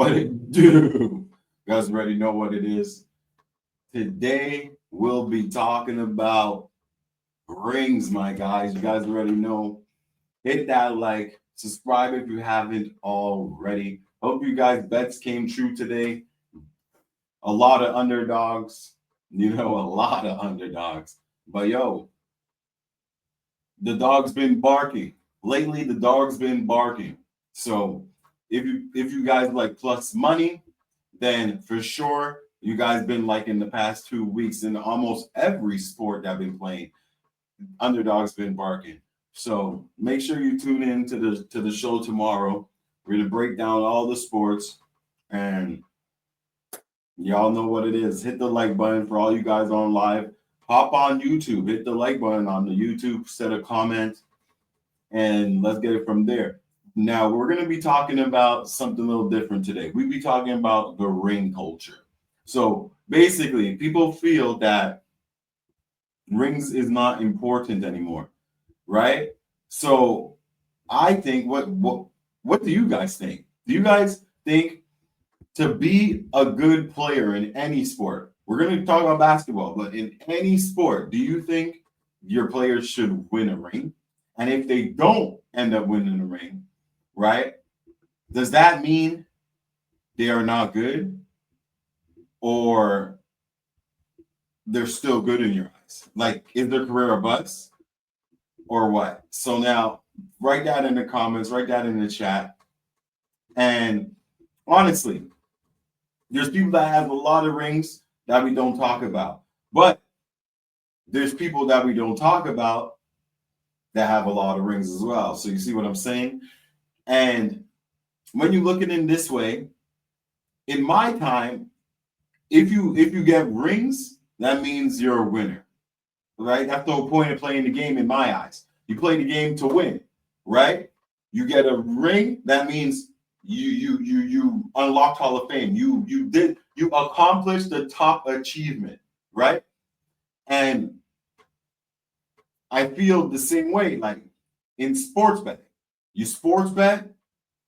What it do? You guys already know what it is. Today we'll be talking about rings, my guys. You guys already know. Hit that like, subscribe if you haven't already. Hope you guys' bets came true today. A lot of underdogs, a lot of underdogs. But yo, the dog's been barking. Lately, the dog's been barking. So if you guys like plus money, then for sure you guys been like in the past 2 weeks in almost every sport that I've been playing, underdogs been barking. So make sure you tune in to the show tomorrow. We're gonna break down all the sports, and y'all know what it is. Hit the like button for all you guys on live. Hop on YouTube, hit the like button on the YouTube, set a comment, and let's get it from there. Now, we're going to be talking about something a little different today. We'll be talking about the ring culture. So basically, people feel that rings is not important anymore, right? So I think, what do you guys think? Do you guys think to be a good player in any sport, we're going to talk about basketball, but in any sport, do you think your players should win a ring? And if they don't end up winning a ring, right, does that mean they are not good, or they're still good in your eyes? Like, is their career a bust or what? So now write that in the comments, write that in the chat. And honestly, there's people that have a lot of rings that we don't talk about, but there's people that we don't talk about that have a lot of rings as well. So you see what I'm saying? And when you look at it in this way, in my time, if you get rings, that means you're a winner, right? That's the whole point of playing the game in my eyes. You play the game to win, right? You get a ring, that means you unlocked Hall of Fame. You accomplished the top achievement, right? And I feel the same way, like in sports betting. You sports bet,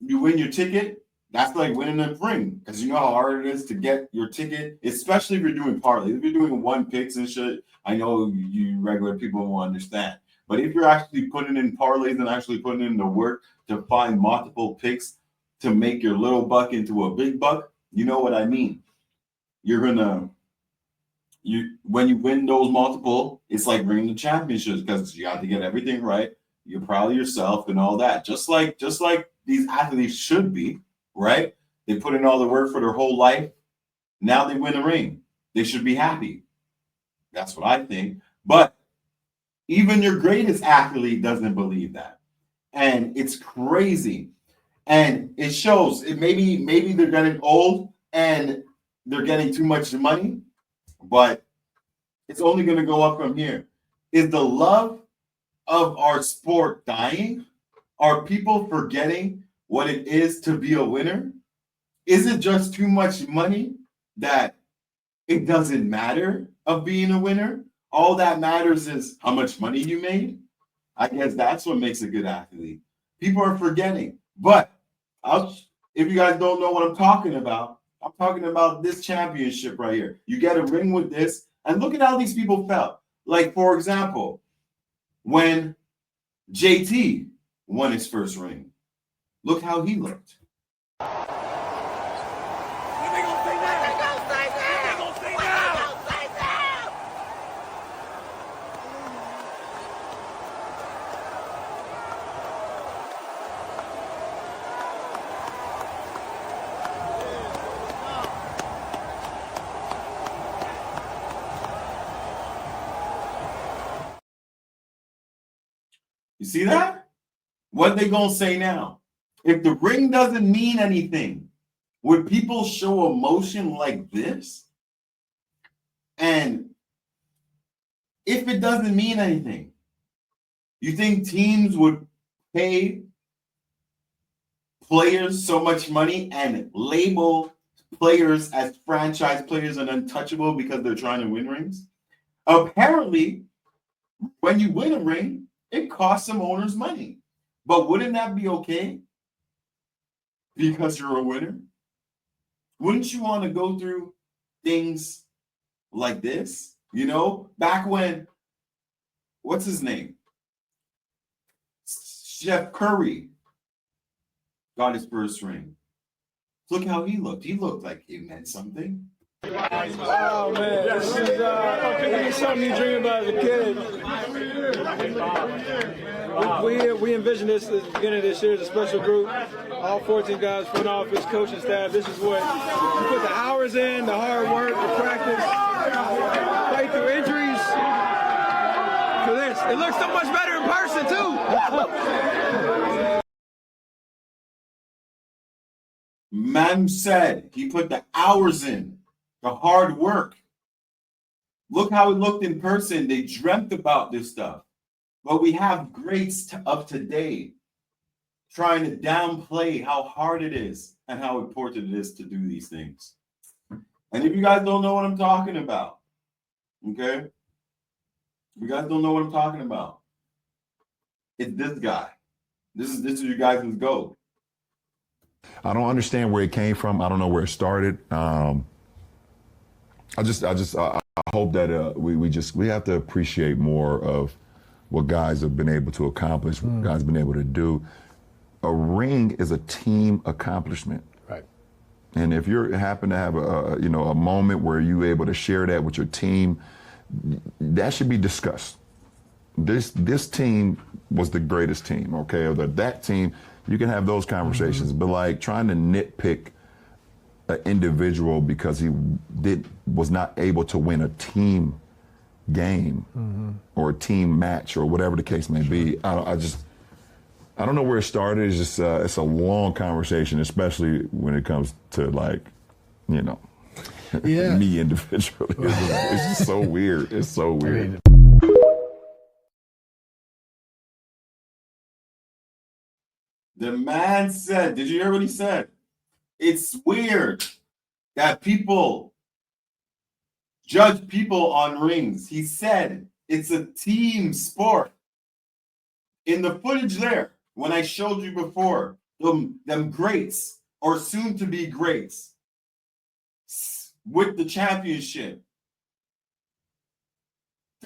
you win your ticket, that's like winning a ring, because you know how hard it is to get your ticket, especially if you're doing parlays. If you're doing one picks and shit, I know you regular people won't understand. But if you're actually putting in parlays and actually putting in the work to find multiple picks to make your little buck into a big buck, you know what I mean. When you win those multiple, it's like winning the championships, because you have to get everything right. You're proud of yourself and all that. Just like these athletes should be, right? They put in all the work for their whole life. Now they win a ring. They should be happy. That's what I think. But even your greatest athlete doesn't believe that. And it's crazy. And it shows. Maybe they're getting old and they're getting too much money, but it's only going to go up from here. Is the love of our sport dying? Are people forgetting what it is to be a winner? Is it just too much money that it doesn't matter of being a winner? All that matters is how much money you made. I guess that's what makes a good athlete. People are forgetting. But if you guys don't know what I'm talking about this championship right here. You get a ring with this, and look at how these people felt. Like, for example, when JT won his first ring, look how he looked. You see that? What they gonna say now? If the ring doesn't mean anything, would people show emotion like this? And if it doesn't mean anything, you think teams would pay players so much money and label players as franchise players and untouchable because they're trying to win rings? Apparently, when you win a ring, it costs some owners money. But wouldn't that be okay? Because you're a winner? Wouldn't you want to go through things like this? You know, back when, what's his name? Chef Curry got his first ring. Look how he looked. He looked like it meant something. Oh man, this is something you dream about as a kid. We envisioned this at the beginning of this year as a special group. All 14 guys, front office, coaching staff. This is what you put the hours in, the hard work, the practice, fight through injuries for this. It looks so much better in person too. Man said he put the hours in, the hard work. Look how it looked in person. They dreamt about this stuff. But we have greats of today trying to downplay how hard it is and how important it is to do these things. And if you guys don't know what I'm talking about, okay? If you guys don't know what I'm talking about, it's this guy. This is you guys' GOAT. I don't understand where it came from. I don't know where it started. I hope that we have to appreciate more of what guys have been able to accomplish, what guys have been able to do. A ring is a team accomplishment. Right. And if you happen to have a moment where you're able to share that with your team, that should be discussed. This team was the greatest team, okay? Or that team, you can have those conversations, but like trying to nitpick an individual because he was not able to win a team game or a team match or whatever the case may be. I don't know where it started. It's just it's a long conversation, especially when it comes to like, me individually. It's just so weird. It's so weird. The man said, did you hear what he said? It's weird that people judge people on rings. He said it's a team sport. In the footage there, when I showed you before, them greats or soon to be greats with the championship,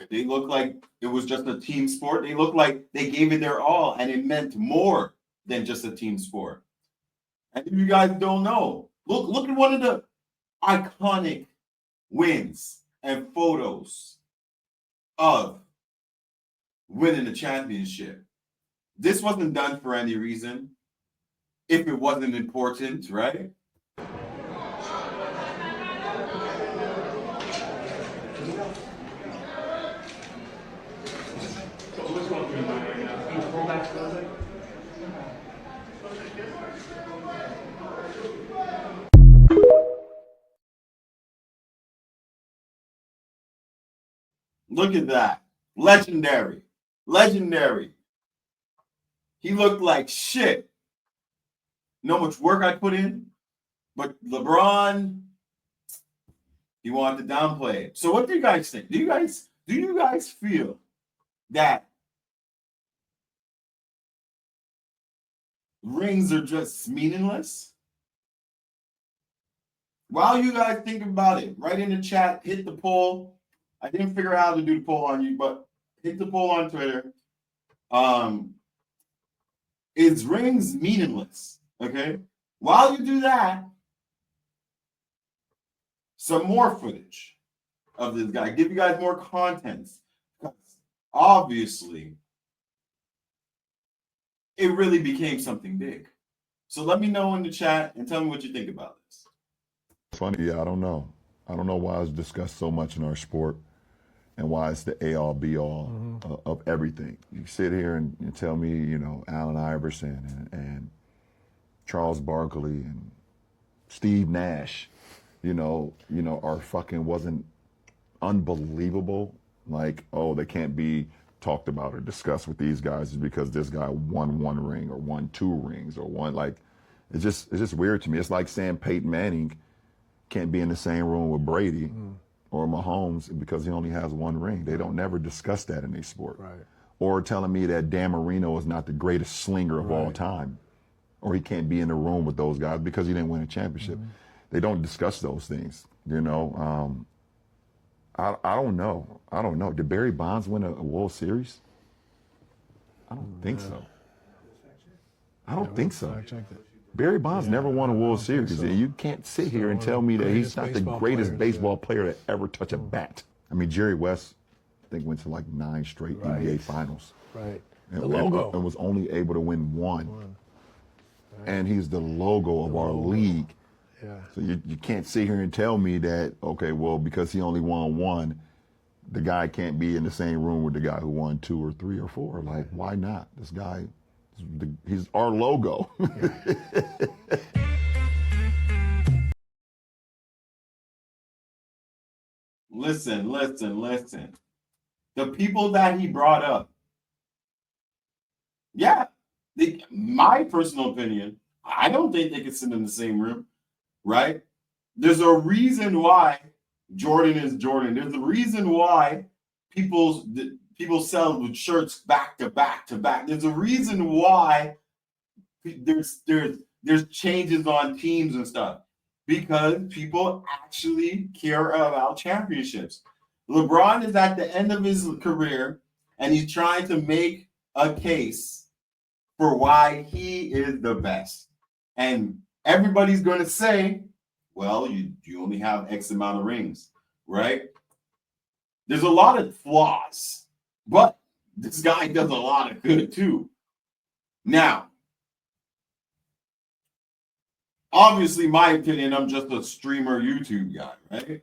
they look like it was just a team sport. They look like they gave it their all and it meant more than just a team sport. And if you guys don't know, look at one of the iconic wins and photos of winning the championship. This wasn't done for any reason. If it wasn't important, right? Look at that. Legendary. Legendary. He looked like shit. Know how much work I put in? But LeBron, he wanted to downplay it. So what do you guys think? Do you guys feel that rings are just meaningless? While you guys think about it, write in the chat, hit the poll. I didn't figure out how to do the poll on you, but hit the poll on Twitter. Is rings meaningless? Okay. While you do that, some more footage of this guy. Give you guys more content. Because obviously, it really became something big. So let me know in the chat and tell me what you think about this. Funny, yeah, I don't know. I don't know why it's discussed so much in our sport and why it's the A-all, B-all of everything. You sit here and tell me, you know, Allen Iverson and Charles Barkley and Steve Nash, you know, are fucking wasn't unbelievable. Like, oh, they can't be talked about or discussed with these guys is because this guy won one ring or won two rings or one, like, it's just weird to me. It's like saying Peyton Manning can't be in the same room with Brady or Mahomes because he only has one ring. They don't never discuss that in their sport. Right. Or telling me that Dan Marino is not the greatest slinger of all time, or he can't be in the room with those guys because he didn't win a championship. They don't discuss those things, you know. I don't know. I don't know. Did Barry Bonds win a World Series? I don't think so. I don't think so. Barry Bonds never won a World Series. So. You can't sit here and tell me that he's not the greatest baseball player to ever touch a bat. I mean, Jerry West, I think, went to like 9 straight NBA finals. Right. And was only able to win one. Right. And he's the logo of our league. Yeah. So you can't sit here and tell me that, okay, well, because he only won one, the guy can't be in the same room with the guy who won 2 or 3 or 4. Like, why not? This guy, he's our logo. Listen. The people that he brought up, yeah, my personal opinion, I don't think they could sit in the same room. Right? There's a reason why Jordan is Jordan. There's a reason why people sell shirts back to back to back. There's a reason why there's changes on teams and stuff, because people actually care about championships. LeBron is at the end of his career, and he's trying to make a case for why he is the best. And everybody's going to say, well, you only have X amount of rings, right? There's a lot of flaws, but this guy does a lot of good too. Now, obviously, my opinion, I'm just a streamer YouTube guy, right?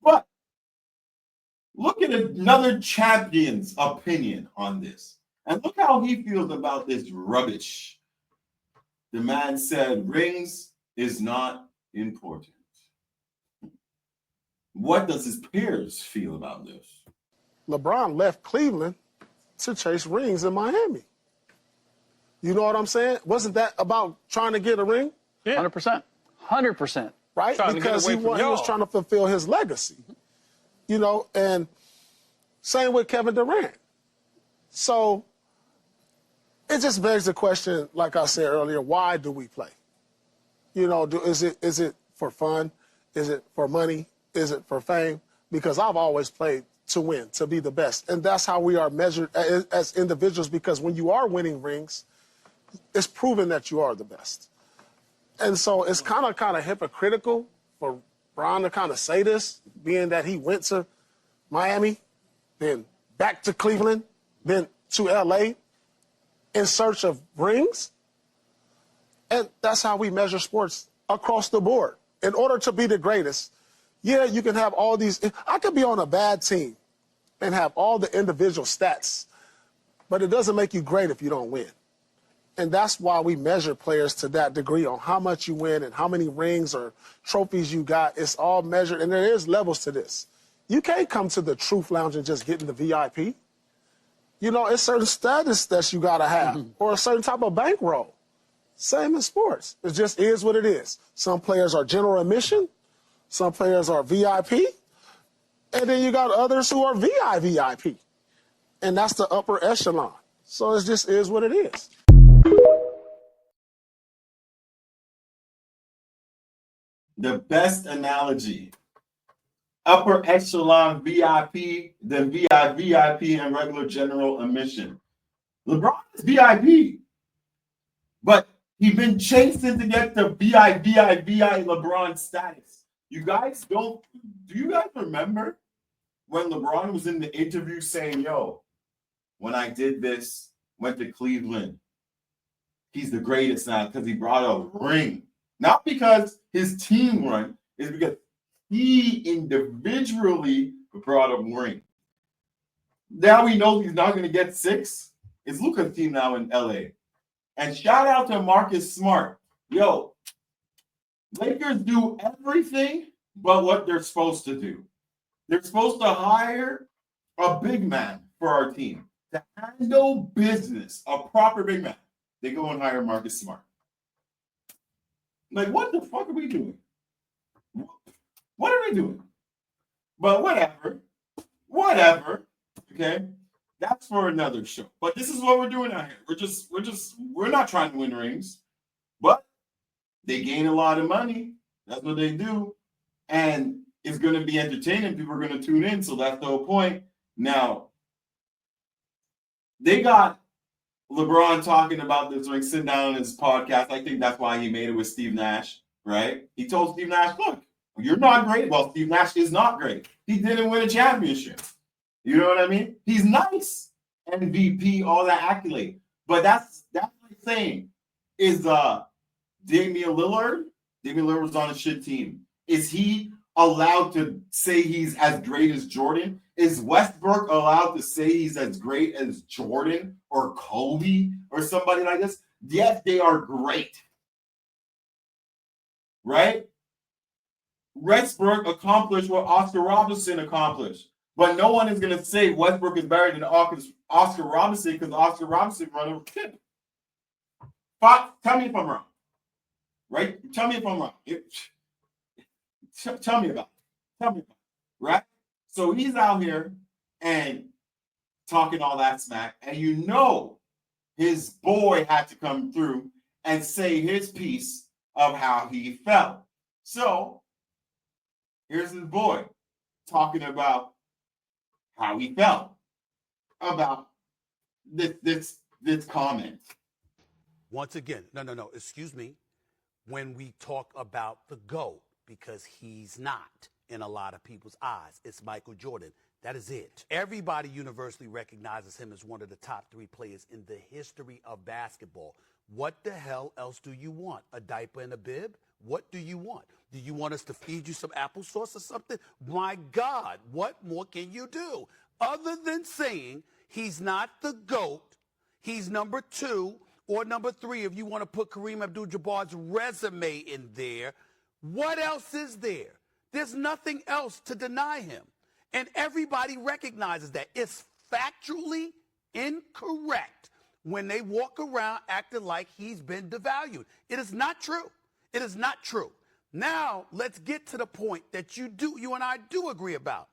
But look at another champion's opinion on this. And look how he feels about this rubbish. The man said rings is not important. What does his peers feel about this? LeBron left Cleveland to chase rings in Miami. You know what I'm saying? Wasn't that about trying to get a ring? Yeah. 100%. 100%. Right? Because he was trying to fulfill his legacy. You know, and same with Kevin Durant. So it just begs the question, like I said earlier, why do we play? You know, is it for fun? Is it for money? Is it for fame? Because I've always played to win, to be the best. And that's how we are measured as individuals, because when you are winning rings, it's proven that you are the best. And so it's kind of hypocritical for Bron to kind of say this, being that he went to Miami, then back to Cleveland, then to LA in search of rings. And that's how we measure sports across the board. In order to be the greatest, yeah, you can have all these. I could be on a bad team and have all the individual stats, but it doesn't make you great if you don't win. And that's why we measure players to that degree on how much you win and how many rings or trophies you got. It's all measured, and there is levels to this. You can't come to the Truth Lounge and just get in the VIP. You know, it's certain status that you got to have or a certain type of bankroll. Same in sports. It just is what it is. Some players are general admission. Some players are VIP. And then you got others who are VIP. And that's the upper echelon. So it just is what it is. The best analogy. Upper echelon VIP, then VIP and regular general admission. LeBron is VIP. But he's been chasing to get the VI LeBron status. Do you guys remember when LeBron was in the interview saying, yo, when I did this, went to Cleveland, he's the greatest now because he brought a ring. Not because his team won, it's because he individually brought a ring. Now we know he's not going to get 6. It's Luka's team now in LA. And shout out to Marcus Smart. Yo, Lakers do everything but what they're supposed to do. They're supposed to hire a big man for our team to handle business, a proper big man. They go and hire Marcus Smart. Like, what the fuck are we doing? What are we doing? But whatever. Okay? That's for another show. But this is what we're doing out here. We're not trying to win rings. But they gain a lot of money. That's what they do. And it's going to be entertaining. People are going to tune in. So that's the whole point. Now, they got LeBron talking about this during sitting down on his podcast. I think that's why he made it with Steve Nash, right? He told Steve Nash, look, you're not great. Well, Steve Nash is not great. He didn't win a championship. You know what I mean? He's nice. MVP, all that accolade. But that's like saying, is Damian Lillard was on a shit team. Is he allowed to say he's as great as Jordan? Is Westbrook allowed to say he's as great as Jordan or Kobe or somebody like this? Yes, they are great. Right? Westbrook accomplished what Oscar Robertson accomplished. But no one is going to say Westbrook is better than Oscar Robertson because Oscar Robertson run over kid. Tell me if I'm wrong. Right? Tell me if I'm wrong. Tell me about it. Tell me about it. Right? So he's out here and talking all that smack. And you know his boy had to come through and say his piece of how he felt. So here's his boy talking about how he felt about this comment. Once again, no, excuse me. When we talk about the GOAT, because he's not in a lot of people's eyes, it's Michael Jordan. That is it. Everybody universally recognizes him as one of the top 3 players in the history of basketball. What the hell else do you want? A diaper and a bib? What do you want? Do you want us to feed you some applesauce or something? My God, what more can you do? Other than saying he's not the GOAT, he's number 2 or number 3 if you want to put Kareem Abdul-Jabbar's resume in there. What else is there? There's nothing else to deny him. And everybody recognizes that. It's factually incorrect when they walk around acting like he's been devalued. It is not true. It is not true. Now, let's get to the point that you and I do agree about.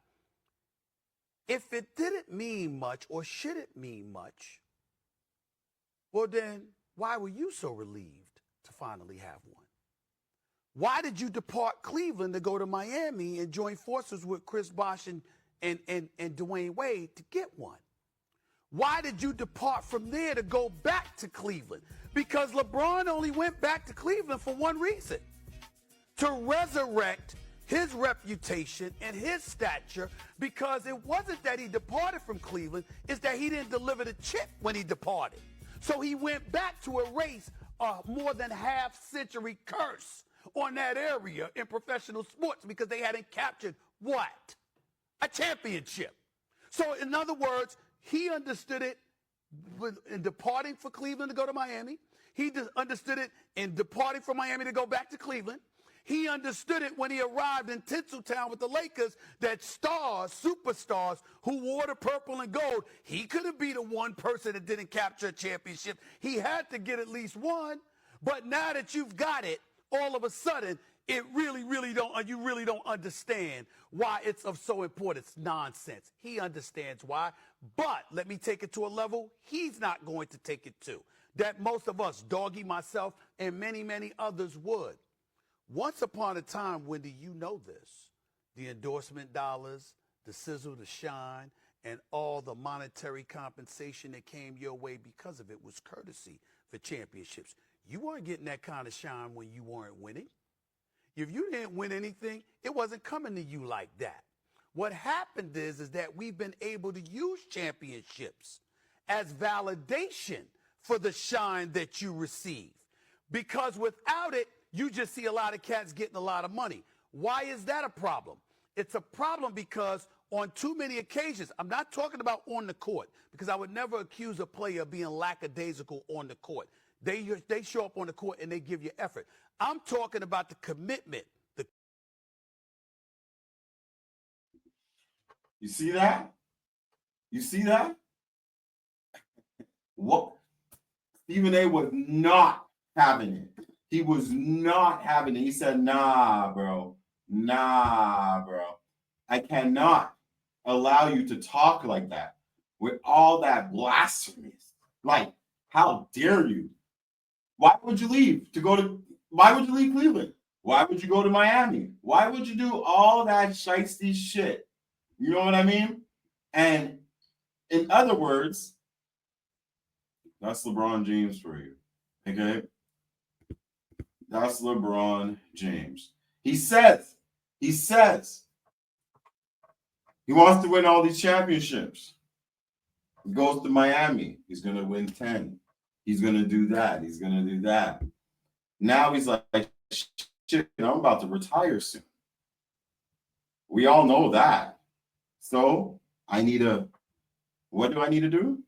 If it didn't mean much or should it mean much, well then, why were you so relieved to finally have one? Why did you depart Cleveland to go to Miami and join forces with Chris Bosh and Dwayne Wade to get one? Why did you depart from there to go back to Cleveland? Because LeBron only went back to Cleveland for one reason: to resurrect his reputation and his stature, because it wasn't that he departed from Cleveland, it's that he didn't deliver the chip when he departed. So he went back to erase a more than half-century curse on that area in professional sports because they hadn't captured what? A championship. So in other words, he understood it in departing for Cleveland to go to Miami. He understood it in departing from Miami to go back to Cleveland. He understood it when he arrived in Tinseltown with the Lakers, that stars, superstars who wore the purple and gold, he couldn't be the one person that didn't capture a championship. He had to get at least one. But now that you've got it, all of a sudden, you really don't understand why it's of so importance. It's nonsense. He understands why. But let me take it to a level he's not going to take it to, that most of us, Doggy, myself, and many, many others would. Once upon a time, Wendy, you know this, the endorsement dollars, the sizzle, the shine, and all the monetary compensation that came your way because of it was courtesy for championships. You weren't getting that kind of shine when you weren't winning. If you didn't win anything, it wasn't coming to you like that. What happened is that we've been able to use championships as validation for the shine that you receive. Because without it, you just see a lot of cats getting a lot of money. Why is that a problem? It's a problem because on too many occasions, I'm not talking about on the court, because I would never accuse a player of being lackadaisical on the court. They show up on the court and they give you effort. I'm talking about the commitment. You see that? You see that? What? Stephen A was not having it. He was not having it. He said, nah, bro. Nah, bro. I cannot allow you to talk like that with all that blasphemy. Like, how dare you? Why would you leave Cleveland? Why would you go to Miami? Why would you do all that shiesty shit? You know what I mean? And in other words, that's LeBron James for you. Okay? That's LeBron James. He says he wants to win all these championships. He goes to Miami. He's going to win 10. He's going to do that. He's going to do that. Now he's like, shit, I'm about to retire soon. We all know that. So what do I need to do?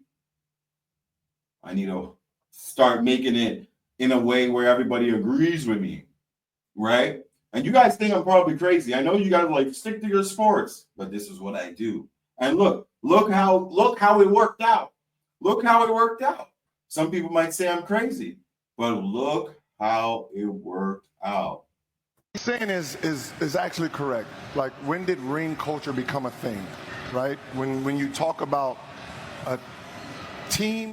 I need to start making it in a way where everybody agrees with me, right? And you guys think I'm probably crazy. I know you guys like stick to your sports, but this is what I do. And look how it worked out. Look how it worked out. Some people might say I'm crazy, but look how it worked out. What he's saying is actually correct. Like, when did ring culture become a thing, right? When you talk about a team.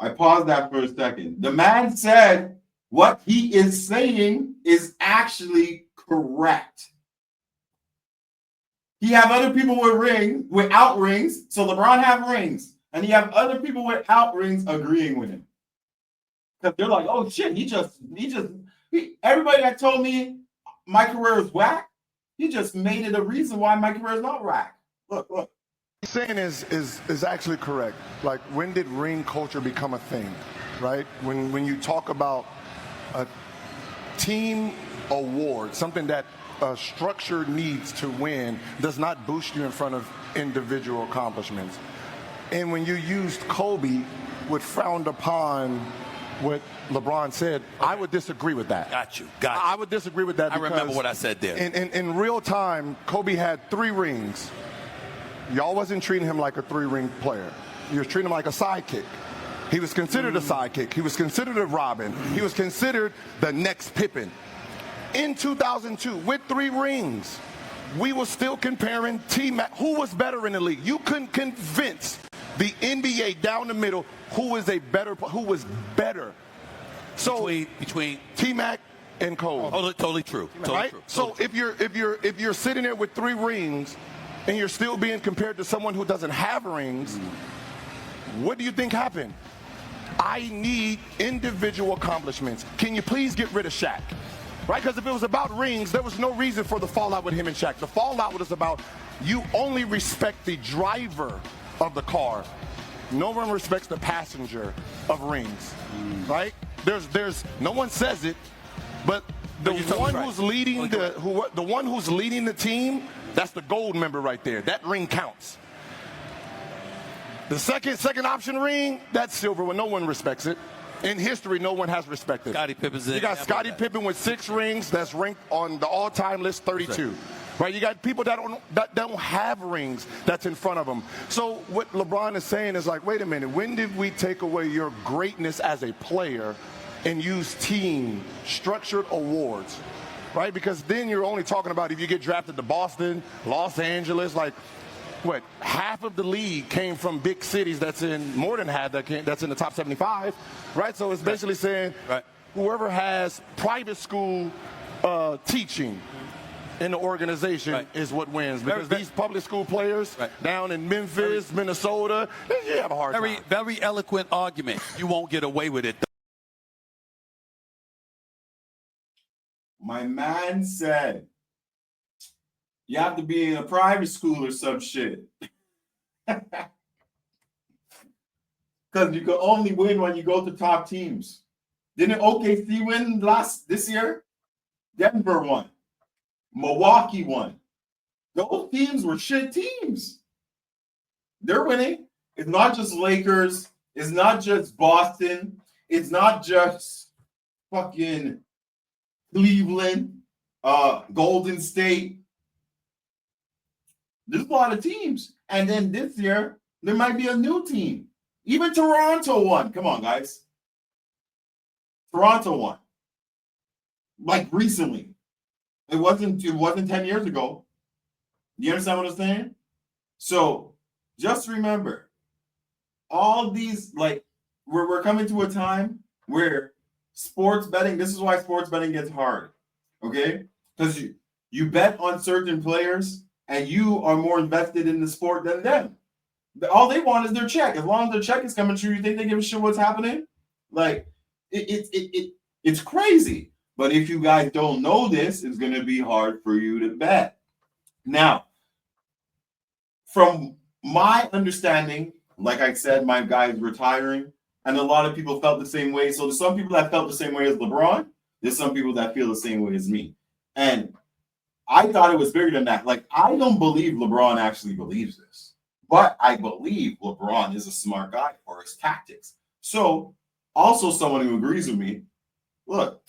I paused that for a second. The man said what he is saying is actually correct. He have other people without rings, so LeBron have rings, and he have other people without rings agreeing with him. Because they're like, oh shit, everybody that told me my career is whack, he just made it a reason why my career is not whack. Look. What he's saying is actually correct. Like, when did ring culture become a thing, right? When you talk about a team award, something that a structure needs to win does not boost you in front of individual accomplishments. And when you used Kobe, would frowned upon what LeBron said, okay, I would disagree with that. Got you. I would disagree with that. I remember what I said there. In real time, Kobe had 3 rings. Y'all wasn't treating him like a 3-ring player. You were treating him like a sidekick. He was considered a sidekick. He was considered a Robin. He was considered the next Pippen. In 2002, with 3 rings, we were still comparing T-Mac. Who was better in the league? You couldn't convince the NBA down the middle who was better. So between T-Mac and Cole. Totally true. Totally right? true. So if you're sitting there with 3 rings and you're still being compared to someone who doesn't have rings, what do you think happened? I need individual accomplishments. Can you please get rid of Shaq? Right? Because if it was about rings, there was no reason for the fallout with him and Shaq. The fallout was about you only respect the driver of the car. No one respects the passenger of rings. Right? There's no one says it, but the one who's leading the one who's leading the team, that's the gold member right there. That ring counts. The second option ring, that's silver when no one respects it. In history, no one has respected. Scottie Pippen's You got Scottie Pippen with 6 rings. That's ranked on the all-time list 32. Right? You got people that don't have rings that's in front of them. So what LeBron is saying is like, wait a minute. When did we take away your greatness as a player and use team structured awards? Right? Because then you're only talking about if you get drafted to Boston, Los Angeles, like, what, half of the league came from big cities that's in, more than half that's in the top 75, right? So it's basically saying whoever has private school teaching in the organization is what wins. Because these public school players down in Memphis, Minnesota, you have a hard time. Very eloquent argument. You won't get away with it. My man said, you have to be in a private school or some shit. Because you can only win when you go to top teams. Didn't OKC win this year? Denver won. Milwaukee won. Those teams were shit teams. They're winning. It's not just Lakers. It's not just Boston. It's not just fucking Cleveland, Golden State. There's a lot of teams. And then this year, there might be a new team. Even Toronto won. Come on, guys. Toronto won. Like recently. It wasn't 10 years ago. You understand what I'm saying? So just remember, all these, like, we're coming to a time where sports betting, this is why sports betting gets hard. Okay? Because you bet on certain players and you are more invested in the sport than them. All they want is their check. As long as their check is coming through, you think they give a shit what's happening? Like, it's crazy. But if you guys don't know this, it's going to be hard for you to bet. Now, from my understanding, like I said, my guy's retiring, and a lot of people felt the same way. So there's some people that felt the same way as LeBron. There's some people that feel the same way as me. And I thought it was bigger than that. Like, I don't believe LeBron actually believes this, but I believe LeBron is a smart guy for his tactics. So, also someone who agrees with me, look,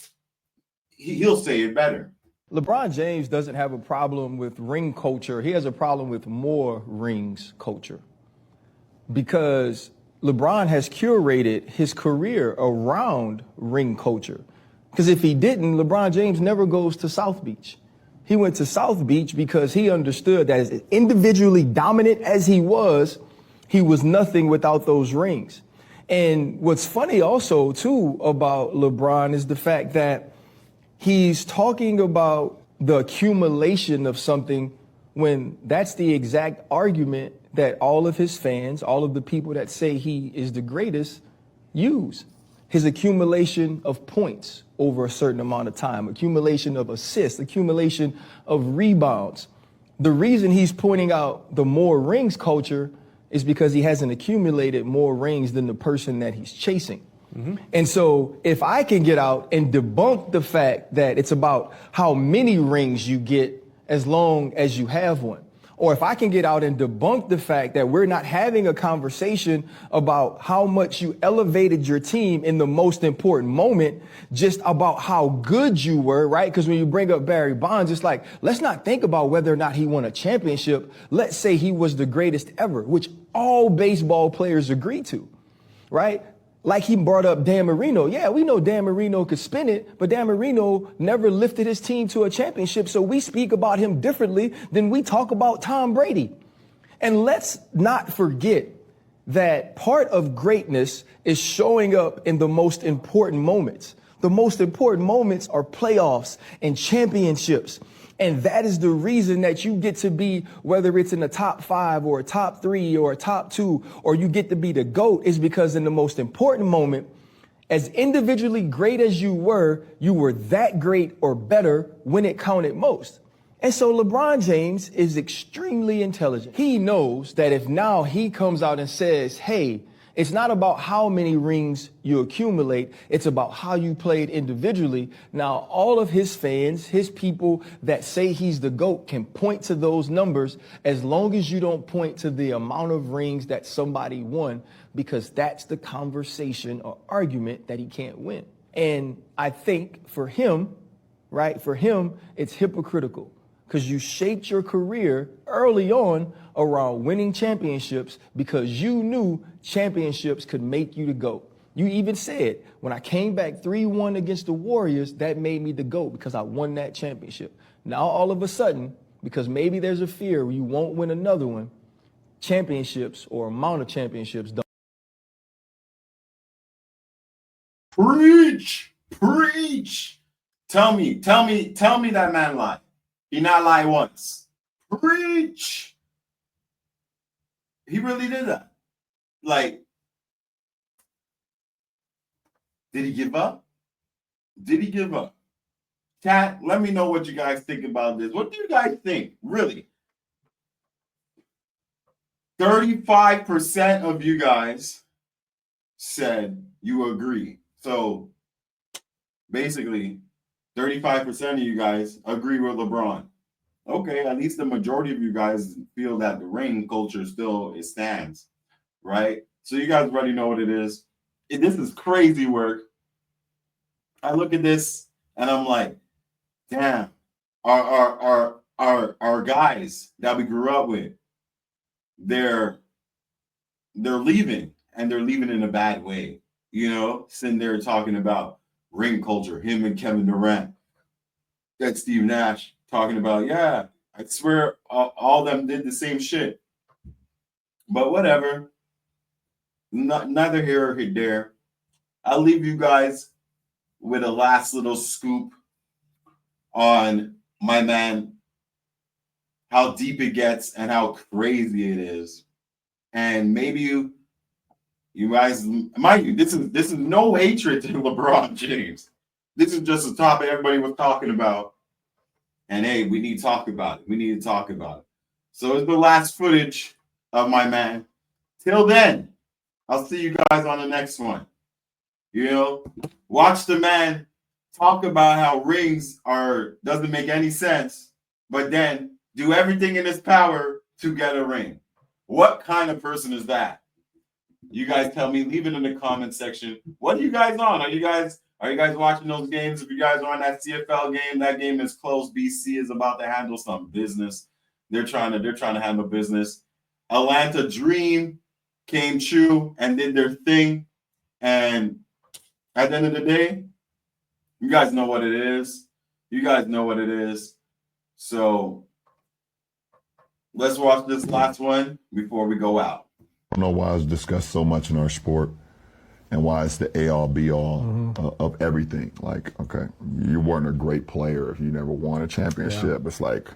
he'll say it better. LeBron James doesn't have a problem with ring culture. He has a problem with more rings culture, because LeBron has curated his career around ring culture. Because if he didn't, LeBron James never goes to South Beach. He went to South Beach because he understood that as individually dominant as he was nothing without those rings. And what's funny also, too, about LeBron is the fact that he's talking about the accumulation of something when that's the exact argument that all of his fans, all of the people that say he is the greatest, use. His accumulation of points over a certain amount of time, accumulation of assists, accumulation of rebounds. The reason he's pointing out the more rings culture is because he hasn't accumulated more rings than the person that he's chasing. And so if I can get out and debunk the fact that it's about how many rings you get as long as you have one, or if I can get out and debunk the fact that we're not having a conversation about how much you elevated your team in the most important moment, just about how good you were, right? Because when you bring up Barry Bonds, it's like, let's not think about whether or not he won a championship. Let's say he was the greatest ever, which all baseball players agree to, right? Like he brought up Dan Marino. Yeah, we know Dan Marino could spin it, but Dan Marino never lifted his team to a championship. So we speak about him differently than we talk about Tom Brady. And let's not forget that part of greatness is showing up in the most important moments. The most important moments are playoffs and championships. And that is the reason that you get to be, whether it's in the top 5 or a top 3 or a top 2, or you get to be the GOAT, is because in the most important moment, as individually great as you were that great or better when it counted most. And so LeBron James is extremely intelligent. He knows that if now he comes out and says, hey, it's not about how many rings you accumulate. It's about how you played individually. Now, all of his fans, his people that say he's the GOAT can point to those numbers as long as you don't point to the amount of rings that somebody won, because that's the conversation or argument that he can't win. And I think for him, right, it's hypocritical, because you shaped your career early on around winning championships because you knew championships could make you the GOAT. You even said, when I came back 3-1 against the Warriors, that made me the GOAT because I won that championship. Now, all of a sudden, because maybe there's a fear you won't win another one, championships or amount of championships don't. Preach. Tell me that man lied. He not lied once. Preach. He really did that. Like, did he give up? Cat, let me know what you guys think about this. What do you guys think? Really? 35% of you guys said you agree. So basically, 35% of you guys agree with LeBron. Okay, at least the majority of you guys feel that the ring culture still stands, right? So you guys already know what it is. This is crazy work. I look at this and I'm like, damn, our guys that we grew up with, they're leaving, and they're leaving in a bad way. You know, sitting there talking about ring culture, him and Kevin Durant, that Steve Nash talking about, yeah, I swear all of them did the same shit. But whatever. Neither here or there. I'll leave you guys with a last little scoop. on my man, how deep it gets and how crazy it is. And maybe you guys, mind you, this is no hatred to LeBron James. This is just a topic everybody was talking about. And hey, we need to talk about it. We need to talk about it. So it's the last footage of my man. Till then, I'll see you guys on the next one. You know, watch the man talk about how rings doesn't make any sense, but then do everything in his power to get a ring. What kind of person is that? You guys tell me. Leave it in the comment section. What are you guys on? Are you guys watching those games? If you guys are on that CFL game, that game is close. BC is about to handle some business. They're trying to handle business. Atlanta Dream came true and did their thing. And at the end of the day, you guys know what it is. You guys know what it is. So let's watch this last one before we go out. I don't know why it's discussed so much in our sport and why it's the all be all of everything. Like, okay, you weren't a great player if you never won a championship. Yeah. It's like,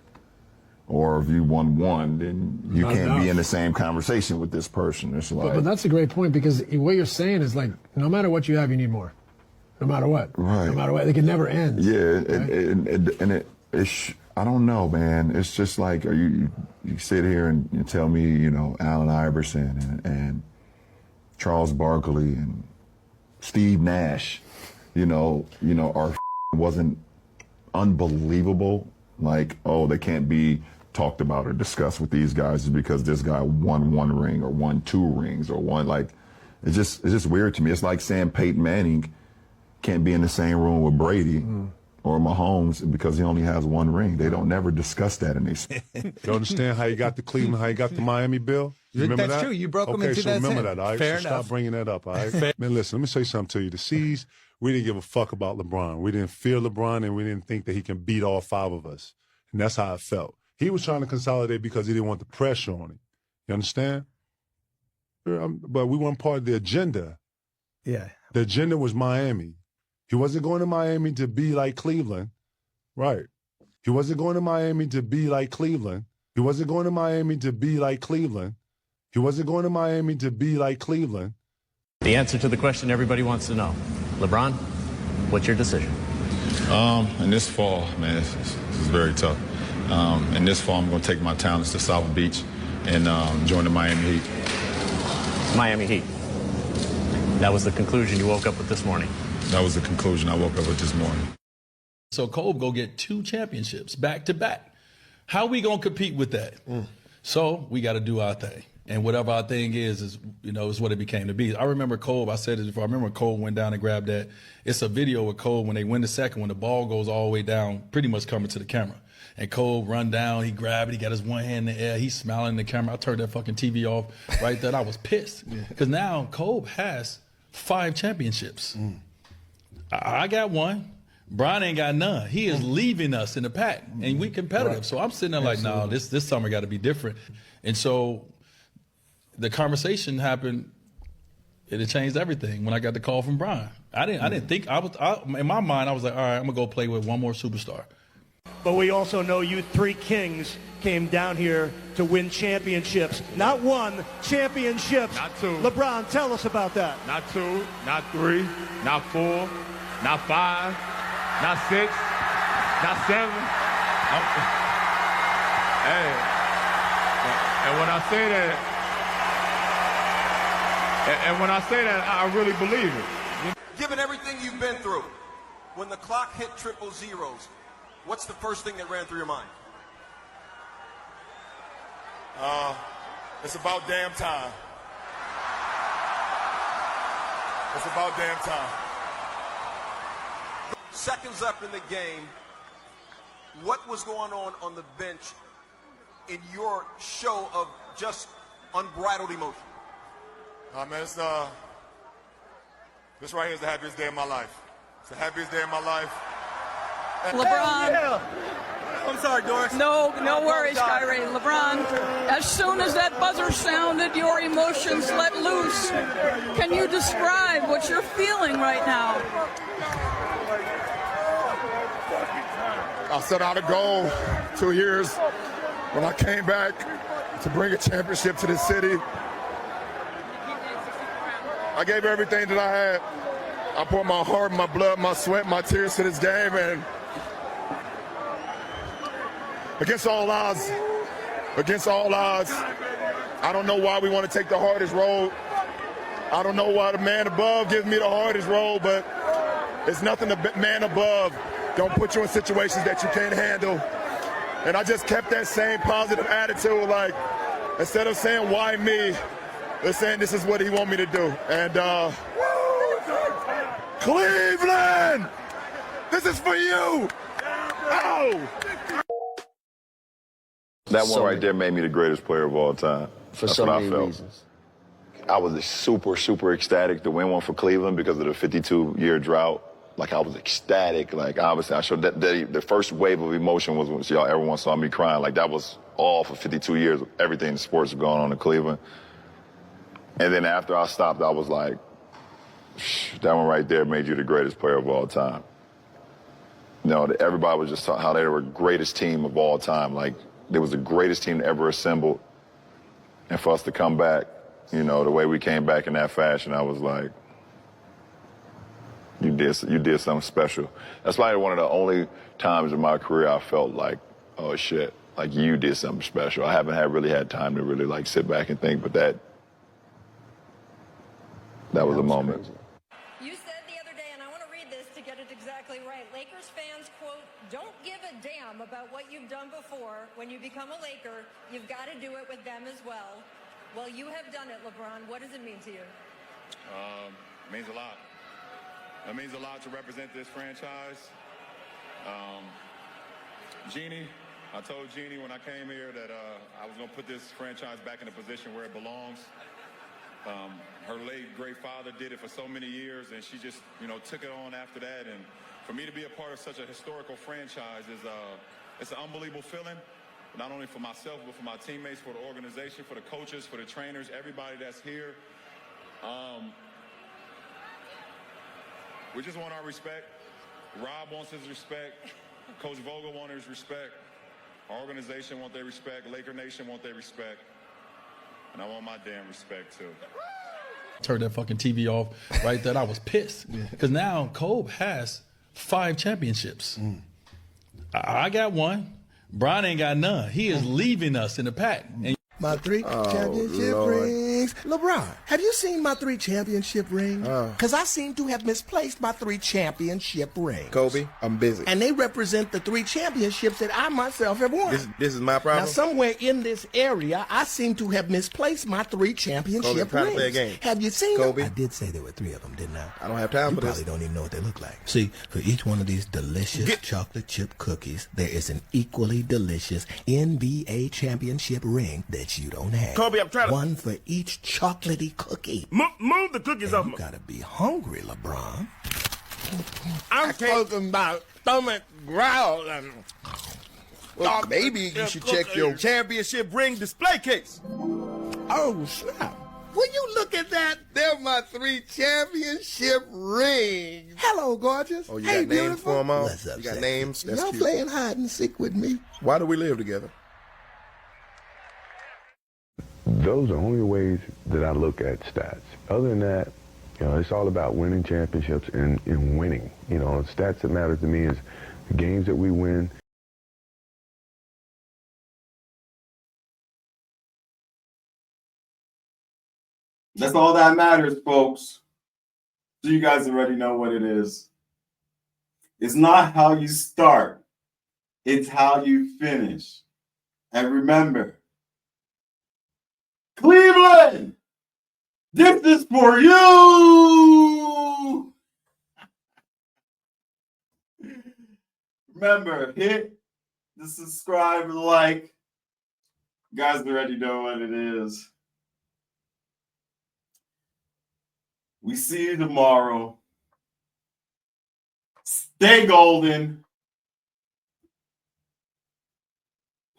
or if you won one, then you can't be in the same conversation with this person. It's like, but that's a great point, because what you're saying is like, no matter what you have, you need more. No matter what. Right. No matter what. It can never end. Yeah, right? I don't know, man. It's just like, you sit here and you tell me, you know, Allen Iverson and Charles Barkley and Steve Nash, you know, our wasn't unbelievable. Like, oh, they can't be talked about or discussed with these guys is because this guy won one ring or won two rings or won, like, it's just weird to me. It's like saying Peyton Manning can't be in the same room with Brady or Mahomes because he only has one ring. They don't never discuss that in these. You understand how you got the Cleveland, how you got the Miami Bill? You remember That's that? true. You broke them in 2010. Okay, so remember that, all right? Fair so enough. Stop bringing that up, all right? Man, listen, let me say something to you. The C's, we didn't give a fuck about LeBron. We didn't fear LeBron, and we didn't think that he can beat all five of us. And that's how it felt. He was trying to consolidate because he didn't want the pressure on him. You understand? But we weren't part of the agenda. Yeah. The agenda was Miami. He wasn't going to Miami to be like Cleveland. Right. He wasn't going to Miami to be like Cleveland. He wasn't going to Miami to be like Cleveland. He wasn't going to Miami to be like Cleveland. The answer to the question everybody wants to know. LeBron, what's your decision? In this fall, man, this is very tough. In this fall, I'm going to take my talents to South Beach and join the Miami Heat. Miami Heat. That was the conclusion you woke up with this morning. That was the conclusion I woke up with this morning. So Cole go get 2 championships back to back. How we gonna compete with that? So we got to do our thing, and whatever our thing is what it became to be. I remember Cole. I said it before. I remember Cole went down and grabbed that. It's a video with Cole when they win the second, when the ball goes all the way down, pretty much coming to the camera. And Cole run down, he grabbed it, he got his one hand in the air, he's smiling in the camera. I turned that fucking TV off right there. I was pissed because now Cole has 5 championships. I got 1. Brian ain't got none. He is leaving us in the pack, and we competitive. Right. So I'm sitting there like, no, this summer got to be different. And so the conversation happened. It had changed everything when I got the call from Brian. I didn't think in my mind I was like, all right, I'm gonna go play with one more superstar. But we also know you 3 kings came down here to win championships. Not 1, championships. Not 2. LeBron, tell us about that. Not 2, not 3, not 4, not 5, not 6, not 7. Hey, and when I say that, I really believe it. Given everything you've been through, when the clock hit 000, what's the first thing that ran through your mind? It's about damn time. It's about damn time. Seconds up in the game, what was going on the bench in your show of just unbridled emotion? Man, this right here is the happiest day of my life. It's the happiest day of my life. LeBron. Yeah. I'm sorry, Doris. No worries, Kyrie. LeBron, as soon as that buzzer sounded, your emotions let loose. Can you describe what you're feeling right now? I set out a goal 2 years when I came back to bring a championship to this city. I gave everything that I had. I poured my heart, my blood, my sweat, my tears to this game, and against all odds, I don't know why we want to take the hardest road. I don't know why the man above gives me the hardest road, but it's nothing the man above don't put you in situations that you can't handle. And I just kept that same positive attitude, like, instead of saying, why me, they're saying this is what he want me to do. And Cleveland, this is for you. Oh! That one right there made me the greatest player of all time. For That's so what many I felt. reasons. I was super ecstatic to win one for Cleveland because of the 52-year drought. Like, I was ecstatic. Like, obviously, I showed that the first wave of emotion was when everyone saw me crying. Like, that was all for 52 years of everything in sports going on in Cleveland. And then after I stopped, I was like, that one right there made you the greatest player of all time. You know, everybody was just talking how they were the greatest team of all time. Like, they was the greatest team ever assembled. And for us to come back, you know, the way we came back in that fashion, I was like, you did something special. That's probably one of the only times in my career I felt like, oh shit, like you did something special. I haven't really had time to really like sit back and think, but that was a moment. Crazy. You said the other day, and I want to read this to get it exactly right. Lakers fans, quote, don't give a damn about what you've done before. When you become a Laker, you've got to do it with them as well. Well, you have done it, LeBron. What does it mean to you? It means a lot. It means a lot to represent this franchise. Jeannie, I told Jeannie when I came here that I was going to put this franchise back in a position where it belongs. Her late great father did it for so many years, and she just, you know, took it on after that. And for me to be a part of such a historical franchise it's an unbelievable feeling, not only for myself, but for my teammates, for the organization, for the coaches, for the trainers, everybody that's here. We just want our respect. Rob wants his respect. Coach Vogel wants his respect. Our organization wants their respect. Laker Nation wants their respect. And I want my damn respect, too. Turned that fucking TV off right then. I was pissed. Because now Kobe has 5 championships. I got one. Brian ain't got none. He is leaving us in the pack. And my 3 championship rings. LeBron, have you seen my 3 championship rings? Because I seem to have misplaced my 3 championship rings. Kobe, I'm busy. And they represent the 3 championships that I myself have won. This is my problem? Now, somewhere in this area, I seem to have misplaced my 3 championship Kobe, rings. play a game. Have you seen Kobe? them? I did say there were 3 of them, didn't I? I don't have time for this. You probably don't even know what they look like. See, for each one of these delicious chocolate chip cookies, there is an equally delicious NBA championship ring that you don't have. Kobe, I'm trying to... One for each chocolatey cookie. Move the cookies off. You gotta be hungry, LeBron. I'm talking about stomach growling. Well, maybe you should check your championship ring display case. Oh, snap. Will you look at that? They're my 3 championship rings. Hello, gorgeous. Oh, you hey, got names beautiful. for them all? What's up, you got sexy? names? That's Y'all cute. playing hide and seek with me? Why do we live together? Those are only ways that I look at stats. Other than that, you know, it's all about winning championships and winning. You know, stats that matter to me is the games that we win. That's all that matters, folks. So you guys already know what it is. It's not how you start. It's how you finish. And remember, Cleveland, this is for you. Remember, hit the subscribe, like. You guys already know what it is. We see you tomorrow. Stay golden.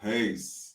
Peace.